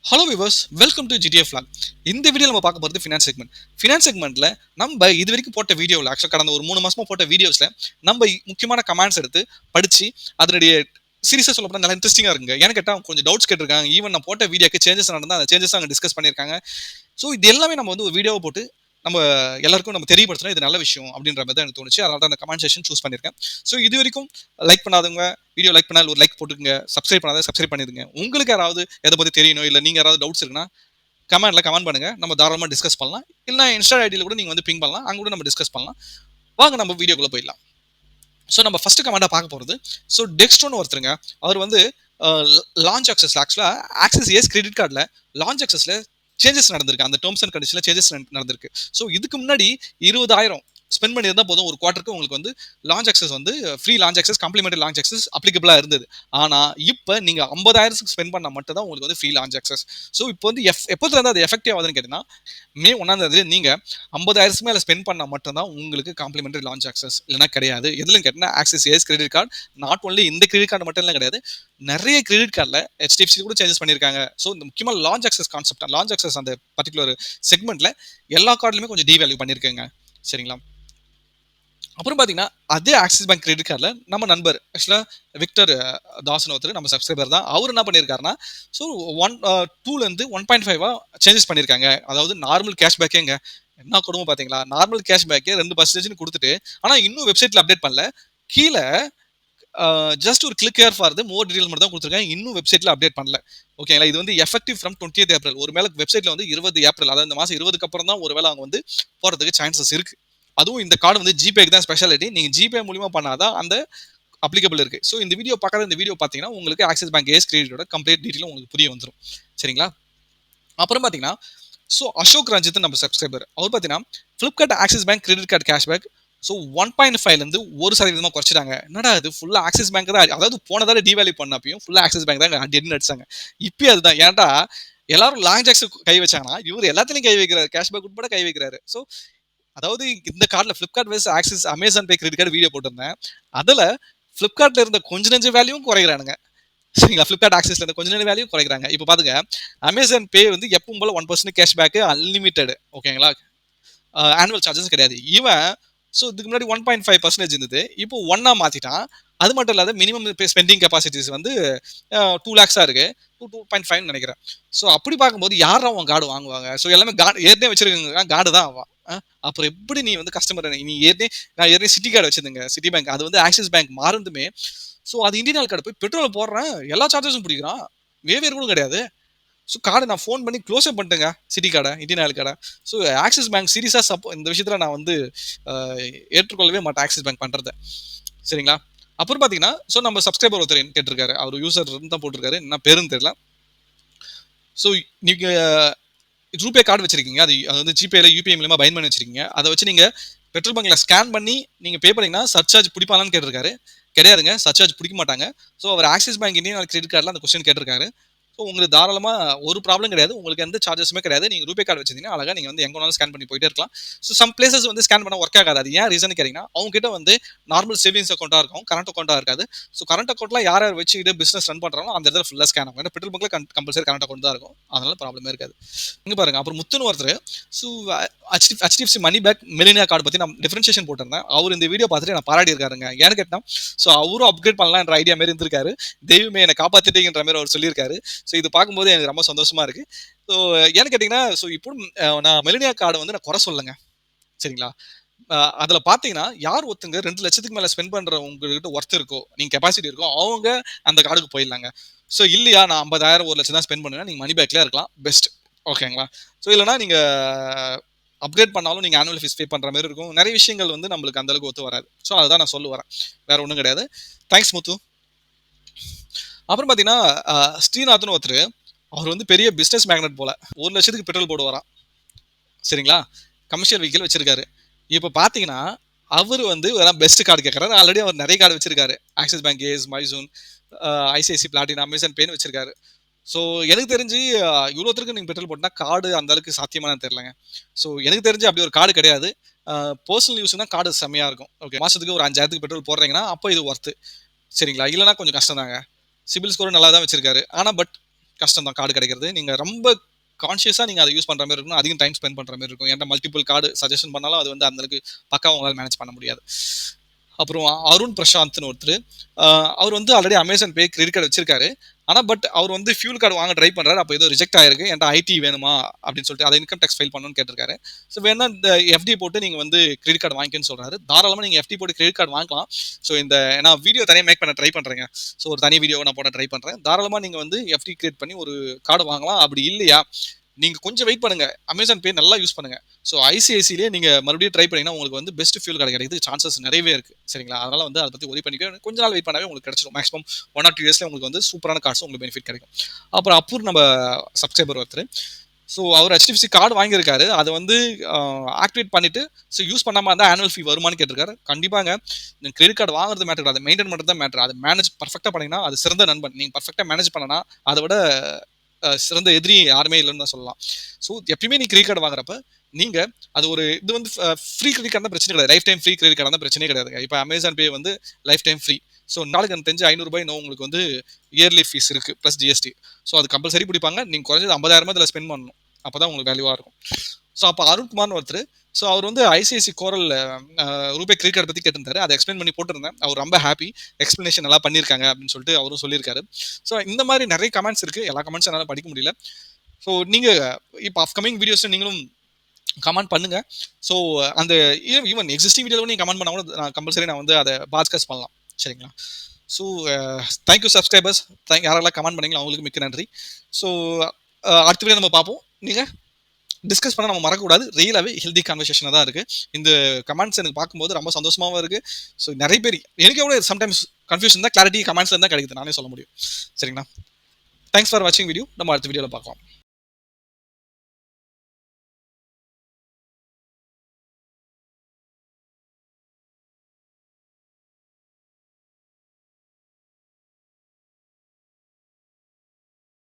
Hello viewers, welcome to GDF vlog. இந்த video நம்ம பார்க்க போகிறது ஃபினான்ஸ் செக்மெண்ட். ஃபினான்ஸ் செக்மெண்ட்ல நம்ம இது வரைக்கும் போட்ட வீடியோவில் ஆக்சுவலாக கடந்த ஒரு 3 மாசமா போட்ட வீடியோஸ்ல நம்ம முக்கியமான கமெண்ட்ஸ் எடுத்து படிச்சு அதனுடைய சீரியஸாக சொல்ல போனால் நல்லா இன்ட்ரெஸ்டிங்காக இருக்குங்க. ஏன்னு கேட்டால் கொஞ்சம் டவுட்ஸ் கேட்டிருக்காங்க. ஈவன் நான் போட்ட வீடியோக்கு சேஞ்சஸ் நடந்தால் அந்த சேஞ்சஸ் அங்கே டிஸ்கஸ் பண்ணியிருக்காங்க. ஸோ இது எல்லாமே நம்ம வந்து ஒரு வீடியோவை போட்டு நம்ம எல்லாருக்கும் நம்ம தெரியப்படுத்தணும், இது நல்ல விஷயம் அப்படின்ற மாதிரி தான் எனக்கு தோணுச்சு. அதனால தான் அந்த கமெண்ட் செக்ஷன் சூஸ் பண்ணியிருக்கேன். ஸோ இது வரைக்கும் லைக் பண்ணாதவங்க வீடியோ லைக் பண்ணால் ஒரு லைக் போட்டுக்கங்க, சப்ஸ்கிரைப் பண்ணாத சப்ஸ்கிரைப் பண்ணிடுங்க. உங்களுக்கு யாராவது எதை பற்றி தெரியணும், இல்லை நீங்கள் யாராவது டவுட்ஸ் இருக்குன்னா கமெண்ட்ல கமெண்ட் பண்ணுங்க, நம்ம தாராளமாக டிஸ்கஸ் பண்ணலாம். இல்லை இன்ஸ்டா ஐடியில் கூட நீங்கள் வந்து பிங் பண்ணலாம், அங்கே கூட நம்ம டிஸ்கஸ் பண்ணலாம். வாங்க நம்ம வீடியோக்குள்ளே போயிடலாம். ஸோ நம்ம ஃபர்ஸ்ட் கமெண்டாக பார்க்க போகிறது, ஸோ டெக்ஸ்டோன்னு ஒருத்தருங்க, அவர் வந்து லான்ச் அக்சஸ் ஆக்சுவலாக ஆக்சிஸ் ஏஸ் கிரெடிட் கார்டில் லான்ச் அக்சஸில் சேஞ்சஸ் நடந்திருக்கு. அந்த டேர்ம்ஸ் அண்ட் கண்டிஷனில் சேஞ்சஸ் நடந்திருக்கு. ஸோ இதுக்கு முன்னாடி 20,000 ஸ்பெண்ட் பண்ணியிருந்தா போதும் ஒரு குவார்ட்டருக்கு உங்களுக்கு வந்து லான்ச் அக்சஸ் வந்து free lounge access, complimentary lounge access அப்ளிகபிளாக இருந்தது. ஆனால் இப்போ நீங்கள் 50,000 ஸ்பெண்ட் பண்ணால் மட்டும் தான் உங்களுக்கு வந்து ஃப்ரீ லான்ச் அக்சஸ். ஸோ இப்போ வந்து எப்போதுலேருந்து அது எஃபெக்டிவ் ஆகுதுன்னு கேட்டிங்கன்னா, மே 1 நீங்கள் 50,000 மேலே ஸ்பெண்ட் பண்ணால் மட்டும்தான் உங்களுக்கு காம்ப்ளிமெண்டரி லான்ச் அக்சஸ், இல்லைனா கிடையாது. எதுலன்னு கேட்டிங்கன்னா Axis Ace credit card, not only இந்த கிரெடிட் கார்டு மட்டும் இல்லை கிடையாது, நிறைய கிரெடிட் கார்டில் ஹெச்டிஎஃப்சி கூட சேஞ்சஸ் பண்ணியிருக்காங்க. ஸோ இந்த முக்கியமாக launch access concept, launch access அந்த பர்டிகுலர் செக்மெண்ட்டில் எல்லா கார்டுலையுமே கொஞ்சம் டிவேல்யூ பண்ணியிருக்கேங்க. சரிங்களா? அப்புறம் பார்த்தீங்கன்னா அதே ஆக்சிஸ் பேங்க் கிரெடிட் கார்டில் நம்ம நண்பர் ஆக்சுவலாக விக்டர் தாசன் ஒருத்தர் நம்ம சப்ஸ்கிரைபர் தான். அவர் என்ன பண்ணியிருக்காருன்னா, ஸோ 2லேருந்து 1.5 சேஞ்சஸ் பண்ணியிருக்காங்க. அதாவது நார்மல் கேஷ்பேக்கேங்க, என்ன கொடுமை பார்த்தீங்களா, நார்மல் கேஷ்பேக்கே 2% கொடுத்துட்டு, ஆனால் இன்னும் வெப்சைட்டில் அப்டேட் பண்ணல. கீழே ஜஸ்ட் ஒரு click here for the more detail மட்டும் தான் கொடுத்துருக்காங்க, இன்னும் வெப்சைட்டில் அப்டேட் பண்ணல. ஓகேங்களா? இது வந்து எஃபெக்டிவ் ஃப்ரம் 20th ஏப்ரல். ஒரு மேலே வெப்சைட்டில் வந்து 20 ஏப்ரல், அதாவது இந்த மாதம் 20க்கு அப்புறம் தான் ஒரு வேளை அவங்க வந்து போகிறதுக்கு சான்சஸ் இருக்கு. அதுவும் இந்த கார்டு வந்து ஜிபேக்கு தான் ஸ்பெஷாலிட்டி. நீங்கள் ஜிபே மூலியமாக பண்ணாதான் அந்த அப்ளிகபிள் இருக்கு. ஸோ இந்த வீடியோ பார்க்காத இந்த வீடியோ பார்த்தீங்கன்னா உங்களுக்கு ஆக்சிஸ் பேங்க் ஏஸ் கிரெடிட்டோட கம்ப்ளீட் டீட்டெயிலும் உங்களுக்கு புரிய வந்துடும். சரிங்களா? அப்புறம் பார்த்தீங்கன்னா, ஸோ அசோக் ரஞ்சித் நம்ம சப்ஸ்கிரைபர், அவர் பார்த்தீங்கன்னா Flipkart Axis bank credit card cashback so 1.5லேருந்து 1% குறைச்சிட்டாங்க. என்னடா இது ஃபுல்லாக ஆக்சிஸ் பேங்க் தான், அதாவது போனதால டிவேல்யூ பண்ணப்பையும் ஃபுல்லாக ஆக்சிஸ் பேங்க் தான் அடின்னு அடிச்சாங்க. இப்பயும் அதுதான். ஏன்டா எல்லாரும் லாங் ஜாக்ஸ் கை வச்சாங்கன்னா இவர் எல்லாத்துலையும் கை வைக்கிறாரு, கேஷ்பேக் உட்பட கை வைக்கிறாரு. ஸோ அதாவது இந்த கார்டில் ஃப்ளிப்கார்ட் வேஸ் ஆக்சிஸ் அமேசான் பே கிரெடிட் கார்டு வீடியோ போட்டிருந்தேன். அதில் ஃப்ளிப்கார்ட்டில் இருந்த கொஞ்ச நெஞ்ச வேல்யூவும் குறைக்கிறானுங்க. சரிங்களா? ஃப்ளிப்கார்ட் ஆக்சிஸ்ல இருந்த கொஞ்ச நெஞ்ச வேல்யூ குறைக்கிறாங்க. இப்போ பாத்துங்க, அமேசான் பே வந்து எப்பவும் போல 1% கேஷ்பேக் அன்லிமிட்டெட். ஓகேங்களா? ஆனுவல் சார்ஜஸ் கிடையாது. இவன் ஸோ இதுக்கு முன்னாடி 1.5% இருந்தது, இப்போ 1 மாத்திட்டான். அது மட்டும் இல்லாத மினிமம் ஸ்பெண்டிங் கெப்பாசிட்டிஸ் வந்து 2 லேக்ஸா இருக்கு, 2.5 நினைக்கிறேன். ஸோ அப்படி பார்க்கும்போது யார் அவன் கார்டு வாங்குவாங்க? ஸோ எல்லாமே கார்டு ஏற்கனவே வச்சிருக்கவங்க கார்டு தான் அவன். அப்புறம் எப்படி நீ வந்து கஸ்டமர், நீ நான் ஏற்கனவே சிட்டி கார்டு வச்சிருந்தேங்க, சிட்டி பேங்க், அது வந்து ஆக்சிஸ் பேங்க் மாறந்துமே. ஸோ அது இந்தியன் ஆயில் கார்டு போய் பெட்ரோல் போடுறேன், எல்லா சார்ஜஸும் பிடிக்கிறான், வேவேர் கூட கிடையாது. ஸோ கார்டை நான் ஃபோன் பண்ணி க்ளோஸே பண்ணிட்டேங்க, சிட்டி கார்டை, இந்தியன் ஆயில் கார்டை. ஸோ ஆக்சிஸ் பேங்க் சீரியஸாக இந்த விஷயத்தில் நான் வந்து ஏற்றுக்கொள்ளவே மாட்டேன் ஆக்சிஸ் பேங்க் பண்ணுறதை. சரிங்களா? அப்புறம் பார்த்தீங்கன்னா, ஸோ நம்ம சப்ஸ்கிரைபர் ஒருத்தர் கேட்டிருக்காரு, அவர் யூசர் தான் போட்டிருக்காரு, என்ன பேருன்னு தெரியல. ஸோ நீங்கள் ரூபே கார்டு வச்சிருக்கீங்க, அது வந்து ஜிபேல யூபிஐ மூலமா பைண்ட் பண்ணி வச்சிருக்கீங்க, அதை வச்சு நீங்கள் பெட்ரோல் பங்க்ல ஸ்கேன் பண்ணி நீங்கள் பே பண்ணீங்கன்னா சர்சார்ஜ் பிடிப்பாங்கன்னு கேட்டிருக்காரு. கிடையாதுங்க, சர்சார்ஜ் பிடிக்க மாட்டாங்க. ஸோ அவர் ஆக்சிஸ் பேங்க் இந்தியன் கிரெடிட் கார்டில் அந்த கொஸ்டின் கேட்டிருக்காரு. ஸோ உங்களுக்கு தாராளமாக ஒரு ப்ராப்ளம் கிடையாது, உங்களுக்கு எந்த சார்ஜஸுமே கிடையாது. நீங்கள் ரூபே கார்டு வச்சிருந்தீங்கன்னா அழகாக நீங்கள் வந்து எங்கே வேணாலும் ஸ்கேன் பண்ணி போயிட்டே இருக்கலாம். ஸோ சம் பிளேசஸ் வந்து ஸ்கேன் பண்ண ஒர்க் ஆகாது. அது ஏன் ரீசன் கேட்டிங்கன்னா, அவங்க கிட்ட வந்து நார்மல் சேவிங்ஸ் அக்கௌண்ட்டாக இருக்கும், கரண்ட் அக்கௌண்ட்டாக இருக்காது. ஸோ கரண்ட் அக்கௌண்ட்லாம் யார் யார் வச்சுக்கிட்டு பிஸ்னஸ் ரன் பண்ணுறாங்களோ அந்த இடத்துல ஃபுல்லாக ஸ்கேன் ஆகும். ஏன்னா பெட்ரோல் பங்க்ல கம்பல்சரி கரண்ட் அக்கௌண்ட் தான் இருக்கும், அதனால ப்ராப்ளமே இருக்காது. இங்கே பாருங்க, அப்புறம் முத்துன்னு ஒருத்தர், so HDFC money back millennia card பற்றி நான் டிஃபரன்ஷியேஷன் போட்டிருந்தேன். அவர் இந்த வீடியோ பார்த்துட்டு நான் பாராட்டி இருக்காருங்க. ஏன்னு கேட்டால், ஸோ அவரும் அப்கிரேட் பண்ணலான்ற ஐடியா மாரி இருந்திருக்காரு. தெய்வமே என்னை காப்பாற்றிட்டீங்கன்ற மாதிரி அவர் சொல்லியிருக்காரு. ஸோ இது பார்க்கும்போது எனக்கு ரொம்ப சந்தோஷமா இருக்கு. ஸோ ஏன்னு கேட்டிங்கன்னா, ஸோ இப்போ நான் மில்லினியா கார்டு வந்து நான் குறை சொல்லலைங்க. சரிங்களா? அதில் பார்த்தீங்கன்னா, யார் ஒருத்தங்க 2 லட்சத்துக்கு மேலே ஸ்பெண்ட் பண்ணுற உங்ககிட்ட ஒர்த் இருக்கோ, நீங்கள் கெப்பாசிட்டி இருக்கோ, அவங்க அந்த கார்டுக்கு போயிடலாங்க. ஸோ இல்லையா, நான் 50,000 1 லட்சம் தான் ஸ்பெண்ட் பண்ணுவேன், நீங்கள் மணி பேக்லேயே இருக்கலாம், பெஸ்ட். ஓகேங்களா? ஸோ இல்லைனா நீங்கள் அப்கிரேட் பண்ணாலும் நீங்கள் ஆனுவல் ஃபீஸ் பே பண்ணுற மாதிரி இருக்கும். நிறைய விஷயங்கள் வந்து நம்மளுக்கு அந்த அளவுக்கு ஒத்து வராது. ஸோ அதுதான் நான் சொல்ல வரேன், வேற ஒன்றும் கிடையாது. தேங்க்ஸ் முத்து. அப்புறம் பார்த்தீங்கன்னா, ஸ்ரீநாத்னு ஒருத்தர், அவர் வந்து பெரிய பிஸ்னஸ் மேக்னட் போல, 1 லட்சத்துக்கு பெட்ரோல் போடுவாராம். சரிங்களா? கமர்ஷியல் வெஹிக்கிள் வச்சிருக்காரு. இப்போ பார்த்தீங்கன்னா, அவர் வந்து பெஸ்ட் கார்டு கேட்குறாரு. ஆல்ரெடி அவர் நிறைய கார்டு வச்சிருக்காரு, Axis bank ace, my zone, ICICI platinum, Amazon பேன்னு வச்சிருக்காரு. ஸோ எனக்கு தெரிஞ்சு இவ்வளோத்திற்கு நீங்கள் பெட்ரோல் போட்டால் கார்டு அந்த அளவுக்கு சாத்தியமானு தெரியலங்க. ஸோ எனக்கு தெரிஞ்சு அப்படி ஒரு கார்டு கிடையாது. பர்சனல் யூஸ் தான் கார்டு செம்மையாக இருக்கும். ஓகே, மாதத்துக்கு ஒரு 5,000 பெட்ரோல் போடுறீங்கன்னா அப்போ இது ஒர்த்து. சரிங்களா? இல்லைனா கொஞ்சம் கஷ்டம் தாங்க. சிபில் ஸ்கோரும் நல்லா தான் வச்சிருக்காரு. ஆனால் பட் கஷ்டம் தான் கார்டு கிடைக்கிறது. நீங்க ரொம்ப கான்ஷியஸா நீங்க அதை யூஸ் பண்ற மாதிரி இருக்கும். அதிகம் டைம் ஸ்பெண்ட் பண்ற மாதிரி இருக்கும். என்கிட்ட மல்டிபிள் கார்டு சஜஷன் பண்ணாலும் அது வந்து அந்த அளவுக்கு பக்காவா உங்களால மேனேஜ் பண்ண முடியாது. அப்புறம் அருண் பிரசாந்த்னு ஒருத்தர், அவர் வந்து ஆல்ரெடி அமேசான் பே கிரெடிட் கார்டு வச்சிருக்காரு. ஆனா பட் அவர் வந்து ஃபியூல் கார்டு வாங்க ட்ரை பண்றாரு. அப்போ ஏதோ ரிஜெக்ட் ஆயிருக்கு. என்கிட்ட ஐடி வேணுமா அப்படின்னு சொல்லிட்டு அதை இன்கம் டேக்ஸ் ஃபைல் பண்ணணும்னு கேட்டிருக்காரு. ஸோ வேணா இந்த எஃப்டி போட்டு நீங்க வந்து கிரெடிட் கார்டு வாங்கிக்கன்னு சொல்றாரு. தாராளமா நீங்க எஃப்டி போட்டு கிரெடிட் கார்டு வாங்கலாம். ஸோ இந்த நான் வீடியோ தனியாக மேக் பண்ண ட்ரை பண்றேங்க. ஸோ ஒரு தனி வீடியோ நான் போட ட்ரை பண்றேன். தாராளமா நீங்க வந்து எஃப்டி கிரியேட் பண்ணி ஒரு கார்டு வாங்கலாம். அப்படி இல்லையா நீங்க கொஞ்சம் வெயிட் பண்ணுங்க. அமேசான் பே நல்லா யூஸ் பண்ணுங்க. ஸோ ஐசிஐசிலேயே நீங்க மறுபடியும் ட்ரை பண்ணீங்கன்னா உங்களுக்கு வந்து பெஸ்ட் ஃபியூல் கார்டு கிடைக்கிறதுக்கு சான்சஸ் நிறையவே இருக்கு. சரிங்களா? அதனால வந்து அதை பத்தி ஒரி பண்ணிக்க கொஞ்ச நாள் வெயிட் பண்ணாவே உங்களுக்கு கிடைச்சிடும். மேக்ஸிமம் 1 or 2 இயர்ஸ்ல உங்களுக்கு வந்து சூப்பரான கார்ட்ஸ் உங்களுக்கு பெனிஃபிட் கிடைக்கும். அப்புறம் அப்பூர் நம்ம சப்ஸ்கிரைபர் ஒருத்தர். ஸோ அவர் HDFC கார்டு வாங்கியிருக்காரு. அதை வந்து ஆக்டிவேட் பண்ணிட்டு ஸோ யூஸ் பண்ணாம இருந்தால் ஆனுவல் ஃபீ வருமானு கேட்டிருக்காரு. கண்டிப்பாங்க. இந்த கிரெடிட் கார்டு வாங்குறது மேட்டர், அதை மெயின்டைன் பண்ணுறது தான் மேட்டர். அதை மேனேஜ் பர்ஃபெக்டாக பண்ணீங்கன்னா அது சிறந்த நண்பன். நீங்கள் பர்ஃபெக்டாக மேனேஜ் பண்ணனா அதை விட சிறந்த எதிரி யாருமே இல்லைன்னு தான் சொல்லலாம். ஸோ எப்பயுமே நீ கிரெடிட் கார்டு வாங்குறப்ப நீங்க அது ஒரு இது வந்து ஃப்ரீ கிரெடிட் கார்டு பிரச்சனை கிடையாது. Life time free credit card தான் பிரச்சனையே கிடையாதுங்க. இப்போ அமேசான் பே வந்து லைஃப் டைம் ஃப்ரீ. ஸோ நாளைக்கு எனக்கு தெரிஞ்சு ₹500 இன்னும் உங்களுக்கு வந்து இயர்லி ஃபீஸ் இருக்கு ப்ளஸ் ஜிஎஸ்டி. ஸோ அது கம்பல்சரி பிடிப்பாங்க. நீங்க குறைஞ்சது 50,000 இதில் ஸ்பெண்ட் பண்ணணும். அப்பதான் உங்களுக்கு வேல்யூவா இருக்கும். ஸோ அப்போ அருண்குமார்னு ஒருத்தர், ஸோ அவர் வந்து ஐசிஐசி கோரல் ரூபே கிரெடிட் கார்டு பற்றி கேட்டிருந்தாரு. அதை எக்ஸ்பிளைன் பண்ணி போட்டிருந்தேன். அவர் ரொம்ப ஹாப்பி. எக்ஸ்பிளனேஷன் நல்லா பண்ணியிருக்காங்க அப்படின்னு சொல்லிட்டு அவரும் சொல்லியிருக்காரு. ஸோ இந்த மாதிரி நிறைய கமெண்ட்ஸ் இருக்கு. எல்லா கமெண்ட்ஸும் என்னால் படிக்க முடியல. ஸோ நீங்க இப்போ அப்கமிங் வீடியோஸில் நீங்களும் கமெண்ட் பண்ணுங்க. ஸோ அந்த ஈவன் எக்ஸிஸ்டிங் வீடியோவில் நீங்கள் கமெண்ட் பண்ணா கூட நான் கம்பல்சரி நான் வந்து அதை பாட்காஸ்ட் பண்ணலாம். சரிங்களா? So thank you subscribers. யாரெல்லாம் கமெண்ட் பண்ணீங்களோ அவங்களுக்கு மிக்க நன்றி. ஸோ அடுத்த வீடியோ நம்ம பார்ப்போம். நீங்கள் டிஸ்கஸ் பண்ண நம்ம மறக்கக்கூடாது. ரியலாகவே ஹெல்தி கான்வர்சேஷனாக தான் இருக்குது. இந்த கமெண்ட்ஸ் எனக்கு பார்க்கும்போது ரொம்ப சந்தோஷமாகவும் இருக்குது. ஸோ நிறைய பேர் எனக்கு எவ்வளோ சம்டைம்ஸ் கன்ஃபியூஷன் தான், கிளாரிட்டி கமெண்ட்ஸில் தான் கிடைக்குது நானே சொல்ல முடியும். சரிங்களா? தேங்க்ஸ் ஃபார் வாட்சிங் வீடியோ. நம்ம அடுத்த வீடியோவில் பார்க்கலாம்.